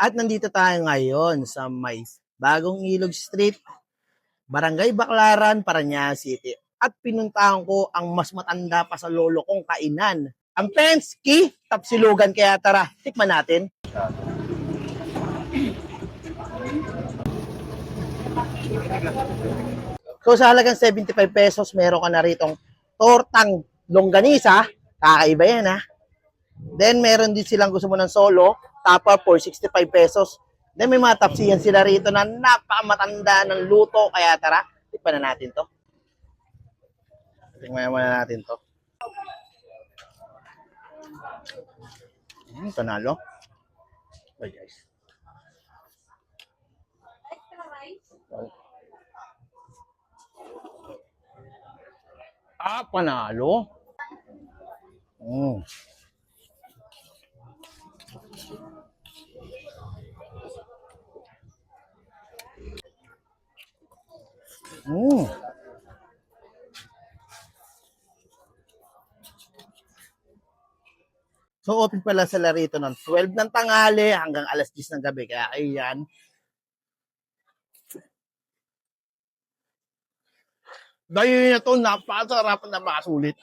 At nandito tayo ngayon sa may Bagong Ilog Street, Barangay Baclaran, Parañaque City. At pinuntahan ko ang mas matanda pa sa lolo kong kainan. Ang Penske Tapsilugan. Kaya tara, tikman natin. So sa halagang 75 pesos, meron ka na ritong tortang longganisa. Kakaiba yan ha. Then meron din silang gusto mo ng solo, tapa for 65 pesos. Then may mga tapsiyan sila rito na napakamatanda ng luto. Kaya tara, tikman na natin to. Tikman muna natin to. Panalo. Bye guys. Panalo. Mm. Mm. So open pala sila rito ng 12 ng tanghali hanggang alas 10 ng gabi. Kaya ayan. Dahil na to, napakasarap na napakasulit.